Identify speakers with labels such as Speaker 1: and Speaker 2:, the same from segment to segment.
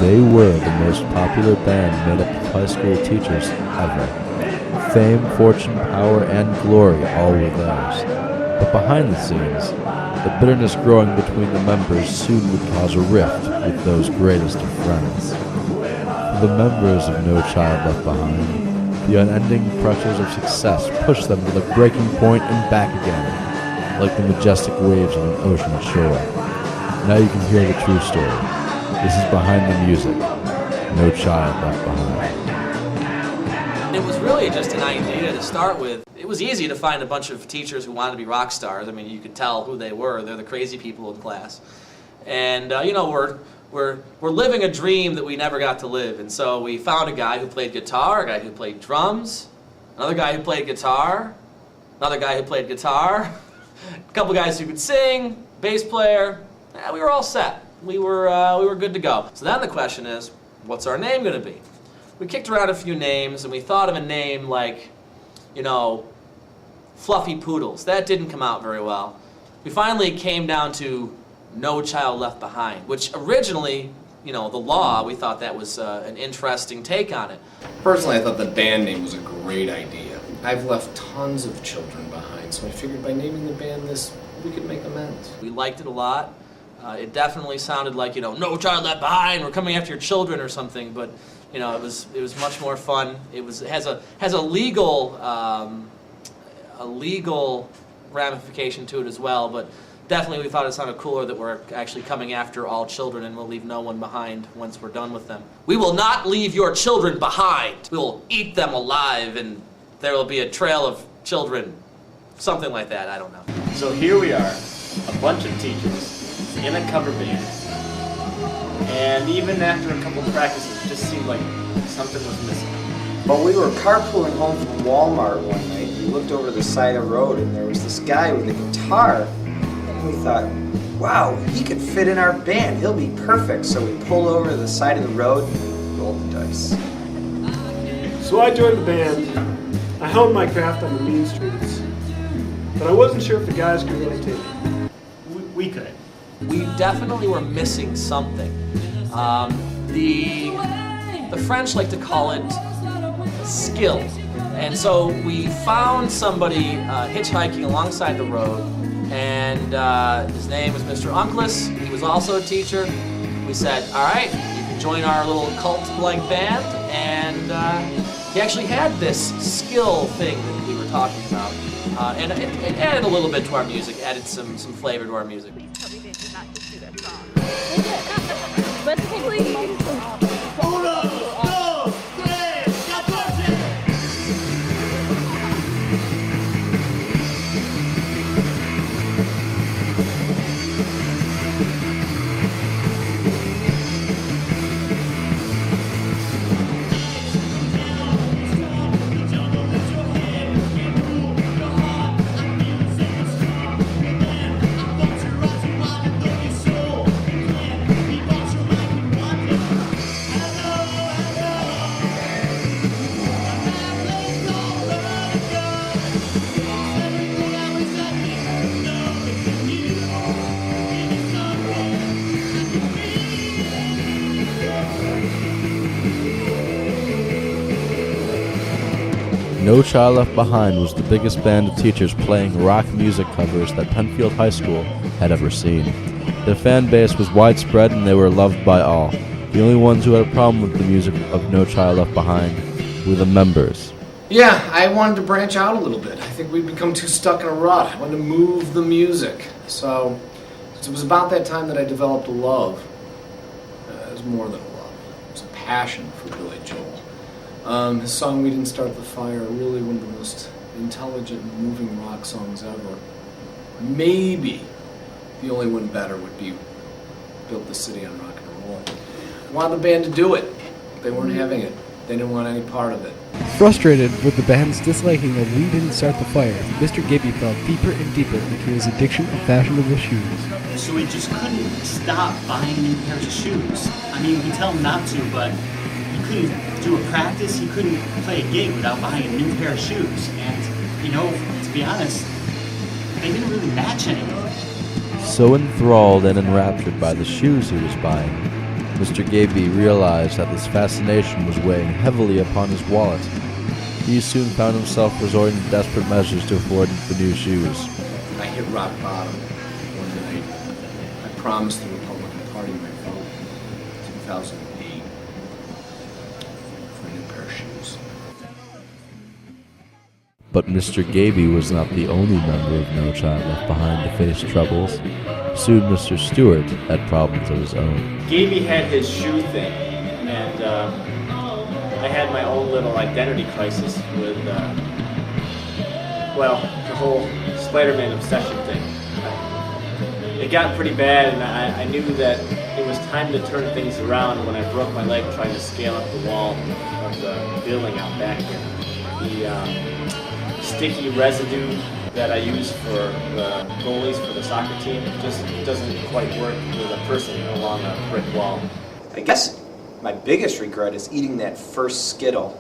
Speaker 1: They were the most popular band made up of high school teachers ever. Fame, fortune, power, and glory all were theirs. But behind the scenes, the bitterness growing between the members soon would cause a rift with those greatest of friends. For the members of No Child Left Behind, the unending pressures of success pushed them to the breaking point and back again, like the majestic waves of an ocean shore. Now you can hear the true story. This is Behind the Music, No Child Left Behind.
Speaker 2: It was really just an idea to start with. It was easy to find a bunch of teachers who wanted to be rock stars. I mean, you could tell who they were. They're the crazy people in class. And, we're living a dream that we never got to live. And so we found a guy who played guitar, a guy who played drums, another guy who played guitar, another guy who played guitar, a couple guys who could sing, bass player. We were all set. We were good to go. So then the question is, what's our name going to be? We kicked around a few names, and we thought of a name like, Fluffy Poodles. That didn't come out very well. We finally came down to No Child Left Behind, which originally, the law, we thought that was an interesting take on it.
Speaker 3: Personally, I thought the band name was a great idea. I've left tons of children behind, so I figured by naming the band this, we could make amends.
Speaker 2: We liked it a lot. It definitely sounded like, No Child Left Behind, we're coming after your children or something, but, it was much more fun. It has a legal ramification to it as well, but definitely we thought it sounded cooler that we're actually coming after all children and we'll leave no one behind once we're done with them. We will not leave your children behind. We will eat them alive and there will be a trail of children. Something like that, I don't know.
Speaker 4: So here we are, a bunch of teachers in a cover band. And even after a couple of practices, it just seemed like something was missing.
Speaker 5: But we were carpooling home from Walmart one night. We looked over the side of the road and there was this guy with a guitar. And we thought, wow, he could fit in our band. He'll be perfect. So we pulled over to the side of the road and rolled the dice.
Speaker 6: So I joined the band. I honed my craft on the mean streets. But I wasn't sure if the guys could really take it.
Speaker 4: We could.
Speaker 2: We definitely were missing something. The French like to call it skill. And so we found somebody hitchhiking alongside the road, and his name was Mr. Unclus. He was also a teacher. We said, all right, you can join our little cult-like band, and he actually had this skill thing that we were talking about. And it added a little bit to our music, added some flavor to our music.
Speaker 1: No Child Left Behind was the biggest band of teachers playing rock music covers that Penfield High School had ever seen. Their fan base was widespread and they were loved by all. The only ones who had a problem with the music of No Child Left Behind were the members.
Speaker 3: Yeah, I wanted to branch out a little bit. I think we'd become too stuck in a rut. I wanted to move the music. So it was about that time that I developed a love. It was more than a love. It was a passion for Billy Joel. His song We Didn't Start the Fire, really one of the most intelligent and moving rock songs ever. Maybe the only one better would be Built the City on Rock and Roll. I wanted the band to do it. They weren't having it. They didn't want any part of it.
Speaker 7: Frustrated with the band's disliking of We Didn't Start the Fire, Mr. Gabbey fell deeper and deeper into his addiction of fashionable shoes.
Speaker 4: So he just couldn't stop buying new pairs of shoes. I mean, we tell him not to, but he couldn't do a practice, he couldn't play a gig without buying a new pair of shoes. And, to be honest, they didn't really match anything.
Speaker 1: So enthralled and enraptured by the shoes he was buying, Mr. Gabbey realized that this fascination was weighing heavily upon his wallet. He soon found himself resorting to desperate measures to afford the new shoes.
Speaker 3: I hit rock bottom one night. I promised the Republican Party my vote in 2008 for a new pair of shoes.
Speaker 1: But Mr. Gabbey was not the only member of No Child Left Behind to face troubles. Soon Mr. Stewart had problems of his own.
Speaker 8: Gabbey had his shoe thing, and I had my own little identity crisis with, the whole Spider-Man obsession thing. It got pretty bad, and I knew that it was time to turn things around when I broke my leg trying to scale up the wall of the building out back here. The sticky residue that I use for the goalies for the soccer team just doesn't quite work with a person along a brick wall.
Speaker 5: I guess my biggest regret is eating that first Skittle.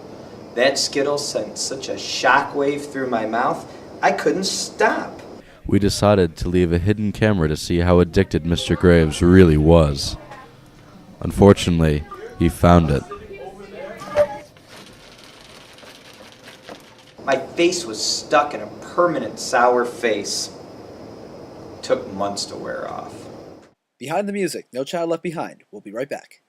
Speaker 5: That Skittle sent such a shockwave through my mouth, I couldn't stop.
Speaker 1: We decided to leave a hidden camera to see how addicted Mr. Graves really was. Unfortunately, he found it.
Speaker 5: My face was stuck in a permanent sour face. Took months to wear off.
Speaker 9: Behind the music, No Child Left Behind. We'll be right back.